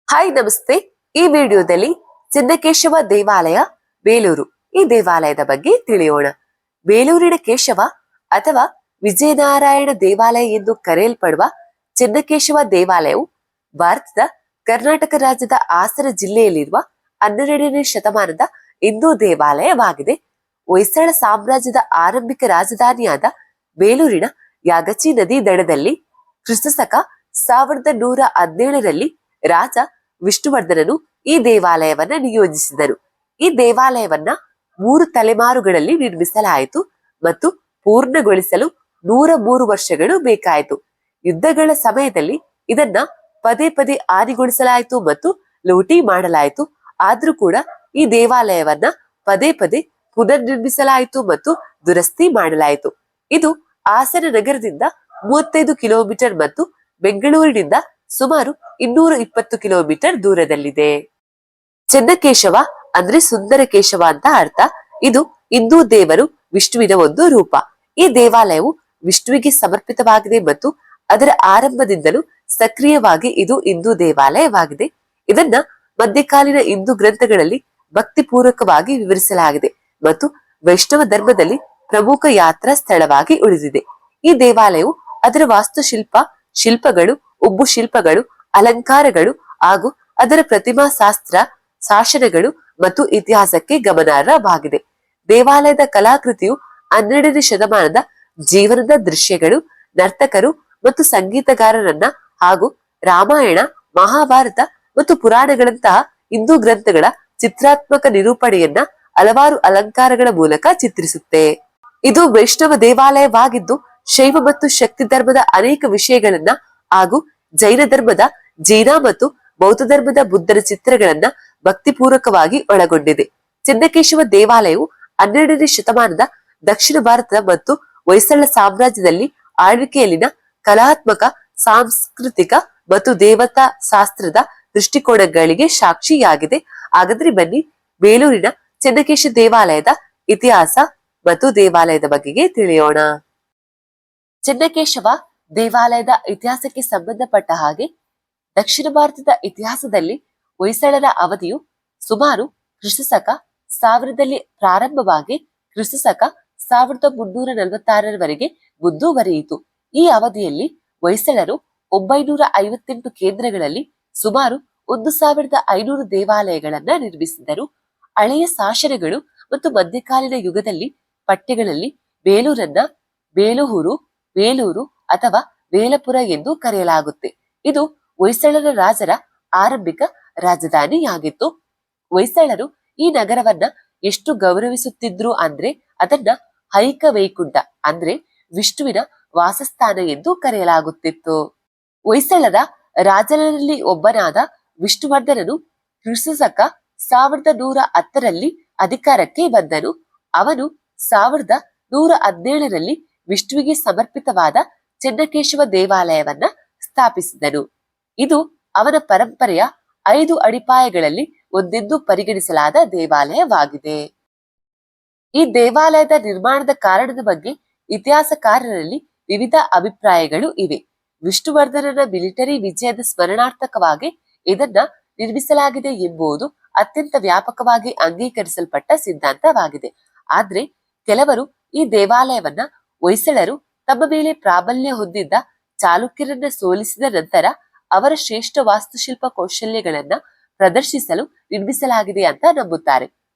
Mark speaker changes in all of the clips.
Speaker 1: Hi ನಮಸ್ತೆ. ಈ ವಿಡಿಯೋದಲ್ಲಿ ಚೆನ್ನಕೇಶವ ದೇವಾಲಯ ಬೇಲೂರು ಈ ದೇವಾಲಯದ ಬಗ್ಗೆ ತಿಳಿಯೋಣ. ಬೇಲೂರಿನ ಕೇಶವ ಅಥವಾ ವಿಜಯನಾರಾಯಣ ದೇವಾಲಯ ಎಂದು ಕರೆಯಲ್ಪಡುವ ಚೆನ್ನಕೇಶವ ದೇವಾಲಯವು ಭಾರತದ ಕರ್ನಾಟಕ ರಾಜ್ಯದ ಹಾಸನ ಜಿಲ್ಲೆಯಲ್ಲಿರುವ 12ನೇ ಶತಮಾನದ ಹಿಂದೂ ದೇವಾಲಯವಾಗಿದೆ. ಹೊಯ್ಸಳ ಸಾಮ್ರಾಜ್ಯದ ಆರಂಭಿಕ ರಾಜಧಾನಿಯಾದ ಬೇಲೂರಿನ ಯಾಗಚಿ ನದಿ ದಡದಲ್ಲಿ ಕ್ರಿಸ್ತಶಕ 1117ರಲ್ಲಿ ರಾಜ ವಿಷ್ಣುವರ್ಧನನು ಈ ದೇವಾಲಯವನ್ನ ನಿಯೋಜಿಸಿದರು. ಈ ದೇವಾಲಯವನ್ನ 3 ತಲೆಮಾರುಗಳಲ್ಲಿ ನಿರ್ಮಿಸಲಾಯಿತು ಮತ್ತು ಪೂರ್ಣಗೊಳಿಸಲು 103 ವರ್ಷಗಳು ಬೇಕಾಯಿತು. ಯುದ್ಧಗಳ ಸಮಯದಲ್ಲಿ ಇದನ್ನ ಪದೇ ಪದೇ ಹಾನಿಗೊಳಿಸಲಾಯಿತು ಮತ್ತು ಲೂಟಿ ಮಾಡಲಾಯಿತು. ಆದ್ರೂ ಕೂಡ ಈ ದೇವಾಲಯವನ್ನ ಪದೇ ಪದೇ ಪುನರ್ ನಿರ್ಮಿಸಲಾಯಿತು ಮತ್ತು ದುರಸ್ತಿ ಮಾಡಲಾಯಿತು. ಇದು ಹಾಸನ ನಗರದಿಂದ 35 ಕಿಲೋಮೀಟರ್ ಮತ್ತು ಬೆಂಗಳೂರಿನಿಂದ ಸುಮಾರು 220 ಕಿಲೋಮೀಟರ್ ದೂರದಲ್ಲಿದೆ. ಚೆನ್ನಕೇಶವ ಅಂದ್ರೆ ಸುಂದರ ಕೇಶವ ಅಂತ ಅರ್ಥ. ಇದು ಹಿಂದೂ ದೇವರು ವಿಷ್ಣುವಿನ ಒಂದು ರೂಪ. ಈ ದೇವಾಲಯವು ವಿಷ್ಣುವಿಗೆ ಸಮರ್ಪಿತವಾಗಿದೆ ಮತ್ತು ಅದರ ಆರಂಭದಿಂದಲೂ ಸಕ್ರಿಯವಾಗಿ ಇದು ಹಿಂದೂ ದೇವಾಲಯವಾಗಿದೆ. ಇದನ್ನ ಮಧ್ಯಕಾಲೀನ ಹಿಂದೂ ಗ್ರಂಥಗಳಲ್ಲಿ ಭಕ್ತಿಪೂರ್ವಕವಾಗಿ ವಿವರಿಸಲಾಗಿದೆ ಮತ್ತು ವೈಷ್ಣವ ಧರ್ಮದಲ್ಲಿ ಪ್ರಮುಖ ಯಾತ್ರಾ ಸ್ಥಳವಾಗಿ ಉಳಿದಿದೆ. ಈ ದೇವಾಲಯವು ಅದರ ಶಿಲ್ಪಗಳು, ಉಬ್ಬು ಶಿಲ್ಪಗಳು, ಅಲಂಕಾರಗಳು ಹಾಗೂ ಅದರ ಪ್ರತಿಮಾ ಶಾಸನಗಳು ಮತ್ತು ಇತಿಹಾಸಕ್ಕೆ ಗಮನಾರ್ಹವಾಗಿದೆ. ದೇವಾಲಯದ ಕಲಾಕೃತಿಯು 12ನೇ ಶತಮಾನದ ಜೀವನದ ದೃಶ್ಯಗಳು, ನರ್ತಕರು ಮತ್ತು ಸಂಗೀತಗಾರರನ್ನ ಹಾಗೂ ರಾಮಾಯಣ, ಮಹಾಭಾರತ ಮತ್ತು ಪುರಾಣಗಳಂತಹ ಹಿಂದೂ ಗ್ರಂಥಗಳ ಚಿತ್ರಾತ್ಮಕ ನಿರೂಪಣೆಯನ್ನ ಹಲವಾರು ಅಲಂಕಾರಗಳ ಮೂಲಕ ಚಿತ್ರಿಸುತ್ತೆ. ಇದು ವೈಷ್ಣವ ದೇವಾಲಯವಾಗಿದ್ದು ಶೈವ ಮತ್ತು ಶಕ್ತಿ ಧರ್ಮದ ಅನೇಕ ವಿಷಯಗಳನ್ನ ಹಾಗೂ ಜೈನ ಧರ್ಮದ ಜೈನ ಮತ್ತು ಬೌದ್ಧ ಧರ್ಮದ ಬುದ್ಧನ ಚಿತ್ರಗಳನ್ನ ಭಕ್ತಿಪೂರ್ವಕವಾಗಿ ಒಳಗೊಂಡಿದೆ. ಚೆನ್ನಕೇಶವ ದೇವಾಲಯವು 12ನೇ ಶತಮಾನದ ದಕ್ಷಿಣ ಭಾರತ ಮತ್ತು ಹೊಯ್ಸಳ ಸಾಮ್ರಾಜ್ಯದಲ್ಲಿ ಆಳ್ವಿಕೆಯಲ್ಲಿನ ಕಲಾತ್ಮಕ, ಸಾಂಸ್ಕೃತಿಕ ಮತ್ತು ದೇವತಾ ಶಾಸ್ತ್ರದ ದೃಷ್ಟಿಕೋನಗಳಿಗೆ ಸಾಕ್ಷಿಯಾಗಿದೆ. ಹಾಗಾದ್ರೆ ಬನ್ನಿ ಬೇಲೂರಿನ ಚೆನ್ನಕೇಶವ ದೇವಾಲಯದ ಇತಿಹಾಸ ಮತ್ತು ದೇವಾಲಯದ ಬಗೆಗೆ ತಿಳಿಯೋಣ. ಚೆನ್ನಕೇಶವ ದೇವಾಲಯದ ಇತಿಹಾಸಕ್ಕೆ ಸಂಬಂಧಪಟ್ಟ ಹಾಗೆ ದಕ್ಷಿಣ ಭಾರತದ ಇತಿಹಾಸದಲ್ಲಿ ಹೊಯ್ಸಳರ ಅವಧಿಯು ಸುಮಾರು ಕ್ರಿಸ್ತಶಕ 1000ರಲ್ಲಿ ಪ್ರಾರಂಭವಾಗಿ ಕ್ರಿಸ್ತಶಕ 1346ರವರೆಗೆ ಮುಂದುವರಿಯಿತು. ಈ ಅವಧಿಯಲ್ಲಿ ಹೊಯ್ಸಳರು 958 ಕೇಂದ್ರಗಳಲ್ಲಿ ಸುಮಾರು 1500 ದೇವಾಲಯಗಳನ್ನ ನಿರ್ಮಿಸಿದರು. ಹಳೆಯ ಶಾಸನಗಳು ಮತ್ತು ಮಧ್ಯಕಾಲೀನ ಯುಗದಲ್ಲಿ ಪಠ್ಯಗಳಲ್ಲಿ ಬೇಲೂರನ್ನ ಬೇಲುಹುರು, ಬೇಲೂರು ಅಥವಾ ಬೇಲಪುರ ಎಂದು ಕರೆಯಲಾಗುತ್ತೆ. ಇದು ಹೊಯ್ಸಳರ ರಾಜರ ಆರಂಭಿಕ ರಾಜಧಾನಿಯಾಗಿತ್ತು. ಹೊಯ್ಸಳರು ಈ ನಗರವನ್ನ ಎಷ್ಟು ಗೌರವಿಸುತ್ತಿದ್ರು ಅಂದ್ರೆ ಅದನ್ನ ಹೈಕ ವೈಕುಂಠ ಅಂದ್ರೆ ವಿಷ್ಣುವಿನ ವಾಸಸ್ಥಾನ ಎಂದು ಕರೆಯಲಾಗುತ್ತಿತ್ತು. ಹೊಯ್ಸಳರ ರಾಜರಲ್ಲಿ ಒಬ್ಬನಾದ ವಿಷ್ಣುವರ್ಧನನು ಕ್ರಿಸ್ತಶಕ 1110ರಲ್ಲಿ ಅಧಿಕಾರಕ್ಕೆ ಬಂದನು. ಅವನು 1117ರಲ್ಲಿ ವಿಷ್ಣುವಿಗೆ ಸಮರ್ಪಿತವಾದ ಚೆನ್ನಕೇಶವ ದೇವಾಲಯವನ್ನ ಸ್ಥಾಪಿಸಿದನು. ಇದು ಅವನ ಪರಂಪರೆಯ 5 ಅಡಿಪಾಯಗಳಲ್ಲಿ ಒಂದೆಂದು ಪರಿಗಣಿಸಲಾದ ದೇವಾಲಯವಾಗಿದೆ. ಈ ದೇವಾಲಯದ ನಿರ್ಮಾಣದ ಕಾರಣದ ಬಗ್ಗೆ ಇತಿಹಾಸಕಾರರಲ್ಲಿ ವಿವಿಧ ಅಭಿಪ್ರಾಯಗಳು ಇವೆ. ವಿಷ್ಣುವರ್ಧನನ ಮಿಲಿಟರಿ ವಿಜಯದ ಸ್ಮರಣಾರ್ಥಕವಾಗಿ ಇದನ್ನ ನಿರ್ಮಿಸಲಾಗಿದೆ ಎಂಬುದು ಅತ್ಯಂತ ವ್ಯಾಪಕವಾಗಿ ಅಂಗೀಕರಿಸಲ್ಪಟ್ಟ ಸಿದ್ಧಾಂತವಾಗಿದೆ. ಆದ್ರೆ ಕೆಲವರು ಈ ದೇವಾಲಯವನ್ನ ಹೊಯ್ಸಳರು ತಮ್ಮ ಮೇಲೆ ಪ್ರಾಬಲ್ಯ ಹೊಂದಿದ್ದ ಚಾಲುಕ್ಯರನ್ನ ಸೋಲಿಸಿದ ನಂತರ ಅವರ ಶ್ರೇಷ್ಠ ವಾಸ್ತುಶಿಲ್ಪ ಕೌಶಲ್ಯಗಳನ್ನ ಪ್ರದರ್ಶಿಸಲು ನಿರ್ಮಿಸಲಾಗಿದೆ ಅಂತ ನಂಬುತ್ತಾರೆ.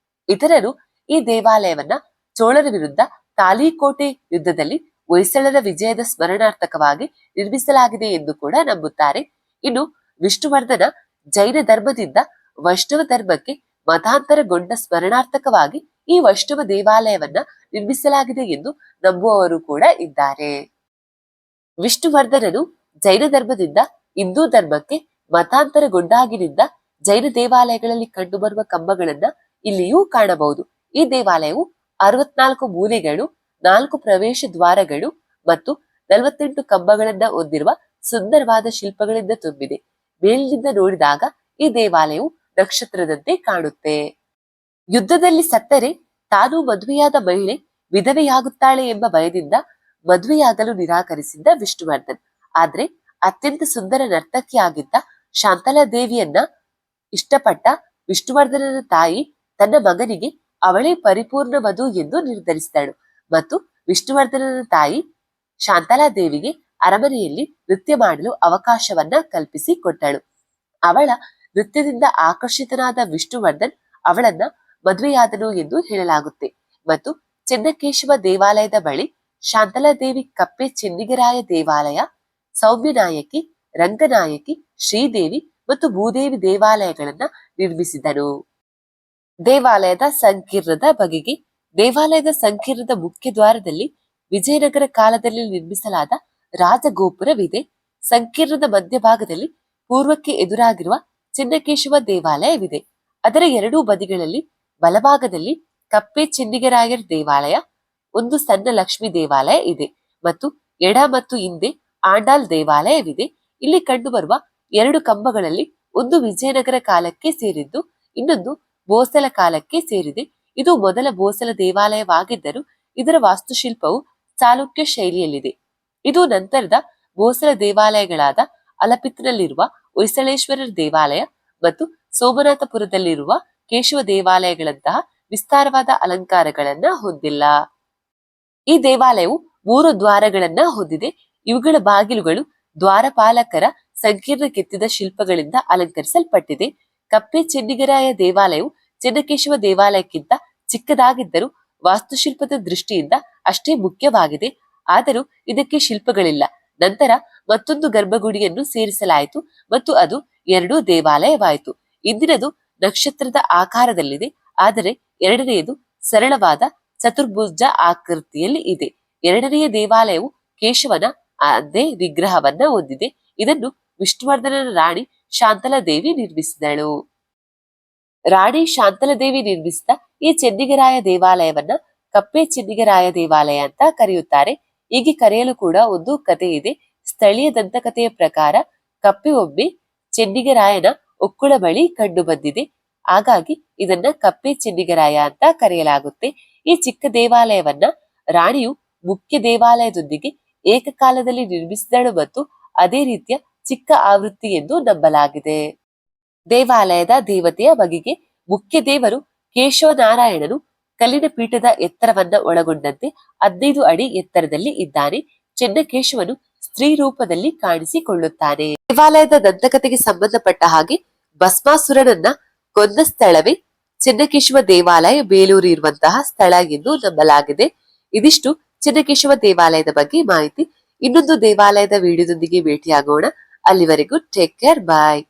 Speaker 1: ಇತರರು ಈ ದೇವಾಲಯವನ್ನ ಚೋಳರ ವಿರುದ್ಧ ತಾಳಿಕೋಟೆ ಯುದ್ಧದಲ್ಲಿ ಹೊಯ್ಸಳರ ವಿಜಯದ ಸ್ಮರಣಾರ್ಥಕವಾಗಿ ನಿರ್ಮಿಸಲಾಗಿದೆ ಎಂದು ಕೂಡ ನಂಬುತ್ತಾರೆ. ಇನ್ನು ವಿಷ್ಣುವರ್ಧನ ಜೈನ ಧರ್ಮದಿಂದ ವೈಷ್ಣವ ಧರ್ಮಕ್ಕೆ ಮತಾಂತರಗೊಂಡ ಸ್ಮರಣಾರ್ಥಕವಾಗಿ ಈ ವೈಷ್ಣವ ದೇವಾಲಯವನ್ನ ನಿರ್ಮಿಸಲಾಗಿದೆ ಎಂದು ನಂಬುವವರು ಕೂಡ ಇದ್ದಾರೆ. ವಿಷ್ಣುವರ್ಧನನು ಜೈನ ಧರ್ಮದಿಂದ ಹಿಂದೂ ಧರ್ಮಕ್ಕೆ ಮತಾಂತರಗೊಂಡಾಗಿನಿಂದ ಜೈನ ದೇವಾಲಯಗಳಲ್ಲಿ ಕಂಡುಬರುವ ಕಂಬಗಳನ್ನ ಇಲ್ಲಿಯೂ ಕಾಣಬಹುದು. ಈ ದೇವಾಲಯವು 64 ಮೂಲೆಗಳು, 4 ಪ್ರವೇಶ ದ್ವಾರಗಳು ಮತ್ತು 48 ಕಂಬಗಳನ್ನ ಹೊಂದಿರುವ ಸುಂದರವಾದ ಶಿಲ್ಪಗಳಿಂದ ತುಂಬಿದೆ. ಮೇಲಿನಿಂದ ನೋಡಿದಾಗ ಈ ದೇವಾಲಯವು ನಕ್ಷತ್ರದಂತೆ ಕಾಣುತ್ತೆ. ಯುದ್ಧದಲ್ಲಿ ಸತ್ತರೆ ತಾನು ಮದುವೆಯಾದ ಮಹಿಳೆ ವಿಧವೆಯಾಗುತ್ತಾಳೆ ಎಂಬ ಭಯದಿಂದ ಮದುವೆಯಾಗಲು ನಿರಾಕರಿಸಿದ್ದ ವಿಷ್ಣುವರ್ಧನ್. ಆದ್ರೆ ಅತ್ಯಂತ ಸುಂದರ ನರ್ತಕಿಯಾಗಿದ್ದ ಶಾಂತಲಾ ದೇವಿಯನ್ನ ಇಷ್ಟಪಟ್ಟ ವಿಷ್ಣುವರ್ಧನನ ತಾಯಿ ತನ್ನ ಮಗನಿಗೆ ಅವಳೇ ಪರಿಪೂರ್ಣ ವಧು ಎಂದು ನಿರ್ಧರಿಸಿದಳು ಮತ್ತು ವಿಷ್ಣುವರ್ಧನನ ತಾಯಿ ಶಾಂತಲಾದೇವಿಗೆ ಅರಮನೆಯಲ್ಲಿ ನೃತ್ಯ ಮಾಡಲು ಅವಕಾಶವನ್ನ ಕಲ್ಪಿಸಿ ಕೊಟ್ಟಳು. ಅವಳ ನೃತ್ಯದಿಂದ ಆಕರ್ಷಿತನಾದ ವಿಷ್ಣುವರ್ಧನ್ ಅವಳನ್ನ ಮದುವೆಯಾದನು ಎಂದು ಹೇಳಲಾಗುತ್ತೆ ಮತ್ತು ಚೆನ್ನಕೇಶವ ದೇವಾಲಯದ ಬಳಿ ಶಾಂತಲಾದೇವಿ ಕಪ್ಪೆ ಚೆನ್ನಿಗರಾಯ ದೇವಾಲಯ, ಸೌಮ್ಯನಾಯಕಿ, ರಂಗನಾಯಕಿ, ಶ್ರೀದೇವಿ ಮತ್ತು ಭೂದೇವಿ ದೇವಾಲಯಗಳನ್ನ ನಿರ್ಮಿಸಿದನು. ದೇವಾಲಯದ ಸಂಕೀರ್ಣದ ಬಗೆಗೆ ದೇವಾಲಯದ ಸಂಕೀರ್ಣದ ಮುಖ್ಯ ದ್ವಾರದಲ್ಲಿ ವಿಜಯನಗರ ಕಾಲದಲ್ಲಿ ನಿರ್ಮಿಸಲಾದ ರಾಜಗೋಪುರವಿದೆ. ಸಂಕೀರ್ಣದ ಮಧ್ಯಭಾಗದಲ್ಲಿ ಪೂರ್ವಕ್ಕೆ ಎದುರಾಗಿರುವ ಚೆನ್ನಕೇಶವ ದೇವಾಲಯವಿದೆ. ಅದರ ಎರಡೂ ಬದಿಗಳಲ್ಲಿ ಬಲಭಾಗದಲ್ಲಿ ಕಪ್ಪೆ ಚೆನ್ನಿಗರಾಯರ್ ದೇವಾಲಯ, ಒಂದು ಸಣ್ಣ ಲಕ್ಷ್ಮೀ ದೇವಾಲಯ ಇದೆ ಮತ್ತು ಎಡ ಮತ್ತು ಹಿಂದೆ ಆಂಡಾಲ್ ದೇವಾಲಯವಿದೆ. ಇಲ್ಲಿ ಕಂಡುಬರುವ ಎರಡು ಕಂಬಗಳಲ್ಲಿ ಒಂದು ವಿಜಯನಗರ ಕಾಲಕ್ಕೆ ಸೇರಿದ್ದು, ಇನ್ನೊಂದು ಬೋಸಲ ಕಾಲಕ್ಕೆ ಸೇರಿದೆ. ಇದು ಮೊದಲ ಬೋಸಲ ದೇವಾಲಯವಾಗಿದ್ದರೂ ಇದರ ವಾಸ್ತುಶಿಲ್ಪವು ಚಾಲುಕ್ಯ ಶೈಲಿಯಲ್ಲಿದೆ. ಇದು ನಂತರದ ಬೋಸಲ ದೇವಾಲಯಗಳಾದ ಅಲಪಿತ್ನಲ್ಲಿರುವ ಹೊಯ್ಸಳೇಶ್ವರರ ದೇವಾಲಯ ಮತ್ತು ಸೋಮನಾಥಪುರದಲ್ಲಿರುವ ಕೇಶವ ದೇವಾಲಯಗಳಂತಹ ವಿಸ್ತಾರವಾದ ಅಲಂಕಾರಗಳನ್ನ ಹೊಂದಿಲ್ಲ. ಈ ದೇವಾಲಯವು 3 ದ್ವಾರಗಳನ್ನ ಹೊಂದಿದೆ. ಇವುಗಳ ಬಾಗಿಲುಗಳು ದ್ವಾರಪಾಲಕರ ಸಂಕೀರ್ಣ ಕೆತ್ತಿದ ಶಿಲ್ಪಗಳಿಂದ ಅಲಂಕರಿಸಲ್ಪಟ್ಟಿದೆ. ಕಪ್ಪೆ ಚೆನ್ನಿಗರಾಯ ದೇವಾಲಯವು ಚೆನ್ನಕೇಶವ ದೇವಾಲಯಕ್ಕಿಂತ ಚಿಕ್ಕದಾಗಿದ್ದರೂ ವಾಸ್ತುಶಿಲ್ಪದ ದೃಷ್ಟಿಯಿಂದ ಅಷ್ಟೇ ಮುಖ್ಯವಾಗಿದೆ. ಆದರೂ ಇದಕ್ಕೆ ಶಿಲ್ಪಗಳಿಲ್ಲ. ನಂತರ ಮತ್ತೊಂದು ಗರ್ಭಗುಡಿಯನ್ನು ಸೇರಿಸಲಾಯಿತು ಮತ್ತು ಅದು 2 ದೇವಾಲಯವಾಯಿತು. ಇಂದಿನದು ನಕ್ಷತ್ರದ ಆಕಾರದಲ್ಲಿದೆ, ಆದರೆ ಎರಡನೆಯದು ಸರಳವಾದ ಚತುರ್ಭುಜ ಆಕೃತಿಯಲ್ಲಿ ಇದೆ. ಎರಡನೆಯ ದೇವಾಲಯವು ಕೇಶವನ ಅದೇ ವಿಗ್ರಹವನ್ನ ಹೊಂದಿದೆ. ಇದನ್ನು ವಿಷ್ಣುವರ್ಧನನ ರಾಣಿ ಶಾಂತಲಾದೇವಿ ನಿರ್ಮಿಸಿದಳು. ರಾಣಿ ಶಾಂತಲಾದೇವಿ ನಿರ್ಮಿಸಿದ ಈ ಚೆನ್ನಿಗರಾಯ ದೇವಾಲಯವನ್ನ ಕಪ್ಪೆ ಚೆನ್ನಿಗರಾಯ ದೇವಾಲಯ ಅಂತ ಕರೆಯುತ್ತಾರೆ. ಹೀಗೆ ಕರೆಯಲು ಕೂಡ ಒಂದು ಕಥೆ ಇದೆ. ಸ್ಥಳೀಯ ದಂತಕಥೆಯ ಪ್ರಕಾರ ಕಪ್ಪೆ ಒಮ್ಮೆ ಚೆನ್ನಿಗರಾಯನ ಒಕ್ಕುಳ ಬಳಿ ಕಂಡು ಬಂದಿದೆ. ಹಾಗಾಗಿ ಇದನ್ನ ಕಪ್ಪೆ ಚೆನ್ನಿಗರಾಯ ಅಂತ ಕರೆಯಲಾಗುತ್ತೆ. ಈ ಚಿಕ್ಕ ದೇವಾಲಯವನ್ನ ರಾಣಿಯು ಮುಖ್ಯ ದೇವಾಲಯದೊಂದಿಗೆ ಏಕಕಾಲದಲ್ಲಿ ನಿರ್ಮಿಸಿದಳು ಮತ್ತು ಅದೇ ರೀತಿಯ ಚಿಕ್ಕ ಆವೃತ್ತಿ ಎಂದು ನಂಬಲಾಗಿದೆ. ದೇವಾಲಯದ ದೇವತೆಯ ಬಗೆಗೆ ಮುಖ್ಯ ದೇವರು ಕೇಶವನಾರಾಯಣನು ಕಲ್ಲಿನ ಪೀಠದ ಎತ್ತರವನ್ನ ಒಳಗೊಂಡಂತೆ 15 ಅಡಿ ಎತ್ತರದಲ್ಲಿ ಇದ್ದಾನೆ. ಚೆನ್ನಕೇಶವನು ಸ್ತ್ರೀ ರೂಪದಲ್ಲಿ ಕಾಣಿಸಿಕೊಳ್ಳುತ್ತಾನೆ. ದೇವಾಲಯದ ದಂತಕಥೆಗೆ ಸಂಬಂಧಪಟ್ಟ ಹಾಗೆ ಭಸ್ಮಾಸುರನನ್ನ ಕೊಂದ ಸ್ಥಳವೇ ಚೆನ್ನಕೇಶವ ದೇವಾಲಯ ಬೇಲೂರು ಇರುವಂತಹ ಸ್ಥಳ ಎಂದು ನಂಬಲಾಗಿದೆ. ಇದಿಷ್ಟು ಚೆನ್ನಕೇಶವ ದೇವಾಲಯದ ಬಗ್ಗೆ ಮಾಹಿತಿ. ಇನ್ನೊಂದು ದೇವಾಲಯದ ವಿಡಿಯೋದೊಂದಿಗೆ ಭೇಟಿಯಾಗೋಣ. ಅಲ್ಲಿವರೆಗೂ ಟೇಕ್ ಕೇರ್, ಬಾಯ್.